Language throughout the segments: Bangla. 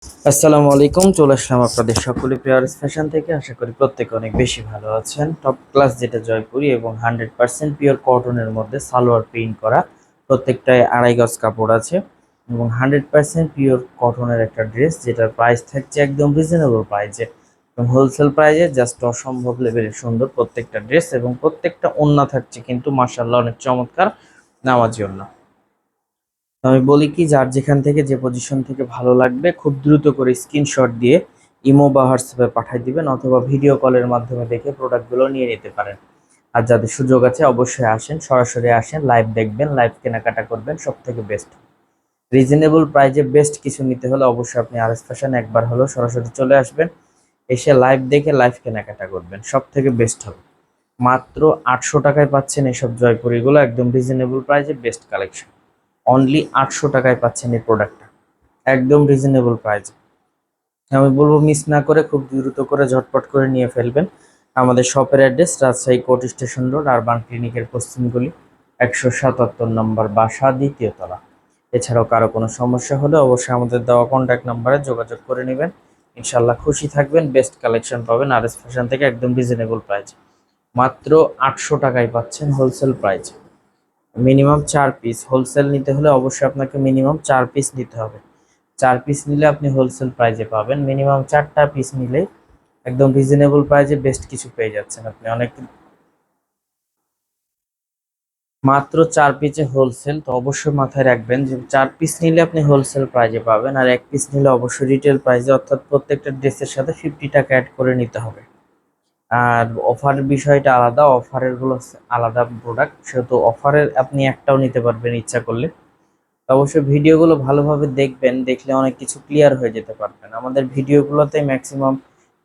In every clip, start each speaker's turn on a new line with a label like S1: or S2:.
S1: আসসালামু আলাইকুম, চলে আসলাম আপনাদের সকলে পেয়ারস ফ্যাশন থেকে। আশা করি প্রত্যেকে অনেক বেশি ভালো আছেন। টপ ক্লাস যেটা জয়পুরি এবং 100% পিওর কটনের মধ্যে সালোয়ার প্রিন্ট করা, প্রত্যেকটায় আড়াই গজ কাপড় আছে এবং 100% পিওর কটনের একটা ড্রেস, যেটার প্রাইস থাকছে একদম রিজনেবল প্রাইসে এবং হোলসেল প্রাইসে জাস্ট অসম্ভব লেভেলের সুন্দর প্রত্যেকটা ড্রেস এবং প্রত্যেকটা ওড়না থাকছে কিন্তু মাশাআল্লাহ অনেক চমৎকার নামাজি ওড়না। তো আমি বলি কি, যার যেখান থেকে যে পজিশন থেকে ভালো লাগবে খুব দ্রুত করে স্ক্রিনশট দিয়ে ইমো বা হোয়াটসঅ্যাপে পাঠিয়ে দিবেন, অথবা ভিডিও কলের মাধ্যমে দেখে প্রোডাক্টগুলো নিয়ে নিতে পারেন। আর যাদের সুযোগ আছে অবশ্যই আসেন, সরাসরি আসেন, লাইভ দেখবেন, লাইভ কেনাকাটা করবেন, সব থেকে বেস্ট রিজনেবল প্রাইজে বেস্ট কিছু নিতে হলে অবশ্যই আপনি আরএস ফ্যাশন একবার হলেও সরাসরি চলে আসবেন, এসে লাইভ দেখে লাইভ কেনাকাটা করবেন, সব থেকে বেস্ট হবে। মাত্র 800 টাকায় পাচ্ছেন এসব জয়পুরিগুলো, একদম রিজনেবল প্রাইজে বেস্ট কালেকশন। অনলি 800 টাকায় পাচ্ছেন এই প্রোডাক্টটা, একদম রিজনেবল প্রাইস। আমি বলবো মিস না করে খুব দ্রুত করে ঝটপট করে নিয়ে ফেলবেন। আমাদের শপের address Rajshahi court station road, urban ক্লিনিকের পশ্চিম গলি, 177 নম্বর বাসা, দ্বিতীয় তলা। এছাড়াও কারো কোনো সমস্যা হলে অবশ্যই আমাদের দেওয়া কন্ট্যাক্ট নাম্বারে যোগাযোগ করে নেবেন। ইনশাল্লাহ খুশি থাকবেন, বেস্ট কালেকশন পাবেন আরএস ফ্যাশন থেকে একদম রিজনেবল প্রাইস। মাত্র 800 টাকায় পাচ্ছেন wholesale price. Minimum 4 piece wholesale নিতে হলে অবশ্যই আপনাকে মিনিমাম 4 পিস নিতে হবে। 4 পিস নিলে আপনি হোলসেল প্রাইজে পাবেন, মিনিমাম 4টা পিস নিলে একদম রিজনেবল প্রাইজে বেস্ট কিছু পেয়ে যাচ্ছেন আপনি অনেক। মাত্র 4 পিসে হোলসেল, তো অবশ্যই মাথায় রাখবেন যে 4 পিস নিলে আপনি হোলসেল প্রাইজে পাবেন, আর 1 পিস নিলে অবশ্যই রিটেল প্রাইজে, অর্থাৎ প্রত্যেকটা ড্রেসের সাথে 50 টাকা অ্যাড করে নিতে হবে। আর অফারের বিষয়টা আলাদা, অফারের গুলো আলাদা প্রোডাক্ট, সেহেতু অফারের আপনি একটাও নিতে পারবেন ইচ্ছা করলে। অবশ্যই ভিডিওগুলো ভালোভাবে দেখবেন, দেখলে অনেক কিছু ক্লিয়ার হয়ে যেতে পারবেন। আমাদের ভিডিওগুলোতে ম্যাক্সিমাম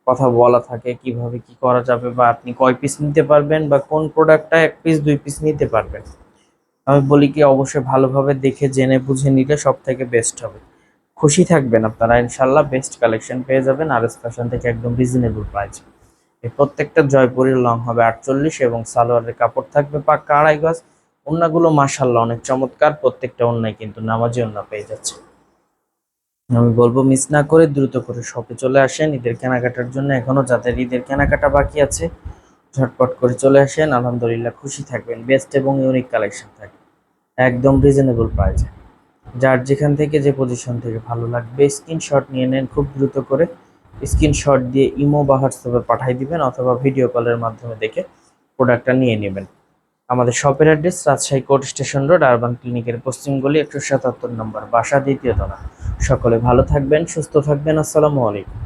S1: কথা বলা থাকে কিভাবে কি করা যাবে, বা আপনি কয় পিস নিতে পারবেন, বা কোন প্রোডাক্টটা 1 পিস 2 পিস নিতে পারবেন। আমি বলি কি, অবশ্যই ভালোভাবে দেখে জেনে বুঝে নিলে সব থেকে বেস্ট হবে। খুশি থাকবেন আপনারা, ইনশাল্লাহ বেস্ট কালেকশন পেয়ে যাবেন আরএস ফ্যাশন থেকে একদম রিজনেবল প্রাইস। এই প্রত্যেকটা জয়পুরের লং হবে 48 এবং সালোয়ারের কাপড় থাকবে পাক্কা আড়াই গজ। ওড়নাগুলো মাশাআল্লাহ অনেক চমৎকার, প্রত্যেকটা ওড়নায় কিন্তু নামাজি ওড়না পেয়ে যাচ্ছে। আমি বলবো মিস না করে দ্রুত করে শপে চলে আসেন ঈদের কেনাকাটার জন্য। এখনো যাদের ঈদের কেনাকাটা বাকি আছে ঝটপট করে চলে আসেন, আলহামদুলিল্লাহ খুশি থাকবেন, বেস্ট এবং ইউনিক কালেকশন থাকবে একদম রিজনেবল প্রাইসে। যার যেখান থেকে যে পজিশন থেকে ভালো লাগবে স্ক্রিনশট নিয়ে নেন খুব দ্রুত করে। স্ক্রিনশট দিয়ে ইমো বা হোয়াটসঅ্যাপে পাঠিয়ে দিবেন, অথবা ভিডিও কলের মাধ্যমে দেখে প্রোডাক্টটা নিয়ে নেবেন। আমাদের শপের address Rajshahi court station road, urban ক্লিনিকের পশ্চিম গলি, 177 নম্বর বাসা, দ্বিতীয় তলা। সকলে ভালো থাকবেন, সুস্থ থাকবেন। আসসালামু আলাইকুম।